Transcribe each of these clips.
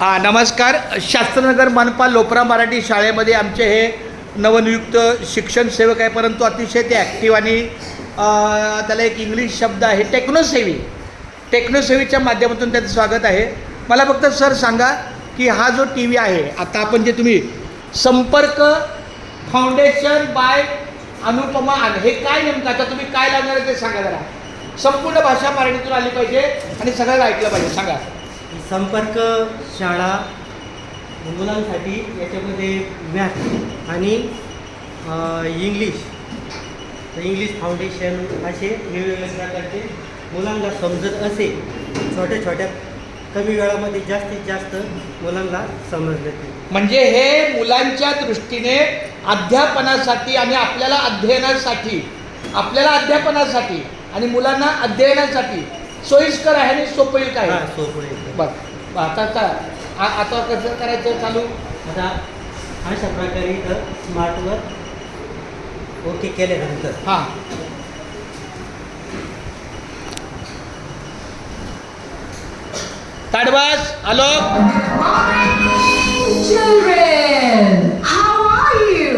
नमस्कार. शास्त्रनगर मनपा लोपरा मराठी शाळेमध्ये आमचे हे नवनियुक्त शिक्षण सेवक आहे, परंतु अतिशय ते ॲक्टिव्ह आणि त्याला एक इंग्लिश शब्द आहे टेक्नोसेवीच्या माध्यमातून त्याचं स्वागत आहे. मला फक्त सर सांगा की हा जो टी व्ही आहे, आता आपण जे तुम्ही संपर्क फाउंडेशन बाय अनुपमा हे काय नेमकं, आता तुम्ही काय लागणार आहे ते सांगा जरा. संपूर्ण भाषा मराठीतून आली पाहिजे आणि सगळ्यांना ऐकलं पाहिजे. सांगा. संपर्क शाळा मुलांसाठी याच्यामध्ये मॅथ आणि इंग्लिश फाउंडेशन असे वेगवेगळ्या प्रकारचे मुलांना समजत असे छोट्या छोट्या कमी वेळामध्ये जास्तीत जास्त मुलांना समजले. म्हणजे हे मुलांच्या दृष्टीने अध्यापनासाठी आणि आपल्याला अध्यापनासाठी आणि मुलांना अध्ययनासाठी सोयीस्कर आहे आणि सोपयुक्त आहे. बरं, आता कसं करायचं चालू. आता अशा प्रकारे इथं स्मार्टवर ओके केल्यानंतर हां ताडवास आलो. Children, how are you?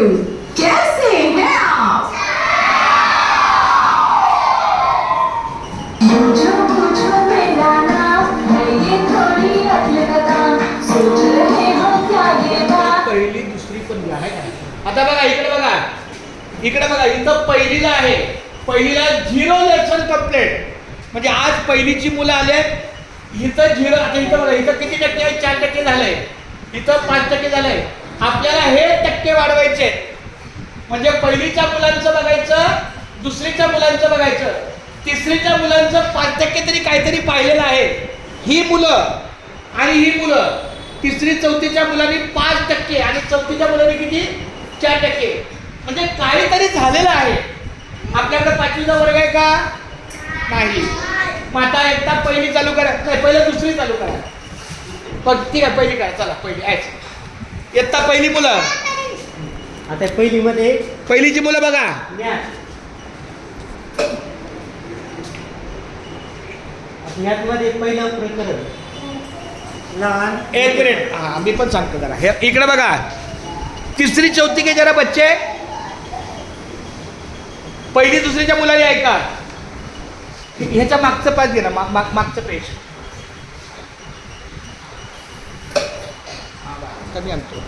कैसे हैं आप? पूछो मेरा नाम है ये थोड़ी अकल का काम, सोच रहे हो क्या ये बात. पहिली दुसरी पण आहे का. आता बघा इकडे बघा इथं पहिलीला आहे, पहिलीला 0 लेसन कंप्लीट. म्हणजे आज पहिलीची मुलं आले, इथं 0. आता इथं बघा, इथं किती टक्के आहे? 4% झालंय. इथं 5% झालंय. आपल्याला हे टक्के वाढवायचे. म्हणजे पहिलीच्या मुलांचं बघायचं, दुसरीच्या मुलांचं बघायचं, तिसरीच्या मुलांचं 5% तरी काहीतरी पाहिलेलं आहे. ही मुलं आणि ही मुलं तिसरी चौथीच्या मुलांनी 5% आणि चौथीच्या मुलांनी किती? 4%. म्हणजे काहीतरी झालेलं आहे. आपल्याकडे 5वीचा वर्ग आहे का? नाही. मग आता एकदा पहिली चालू करा, नाही पहिलं दुसरी चालू करा. पण ठीक आहे, पहिली करा. चला पहिली आहेच. इयत्ता पहिली मुलं. आता पहिलीमध्ये पहिलीची मुलं बघा. मॅथमध्ये पहिलं प्रकरण लहान. एक मिनिट, हां मी पण सांगतो जरा. हे इकडे बघा, तिसरी चौथी के जरा बच्चे, पहिली दुसरीच्या मुलांनी ऐका. ह्याच्या मागचं पेज घे ना, मागचं पेज कमी आणतो.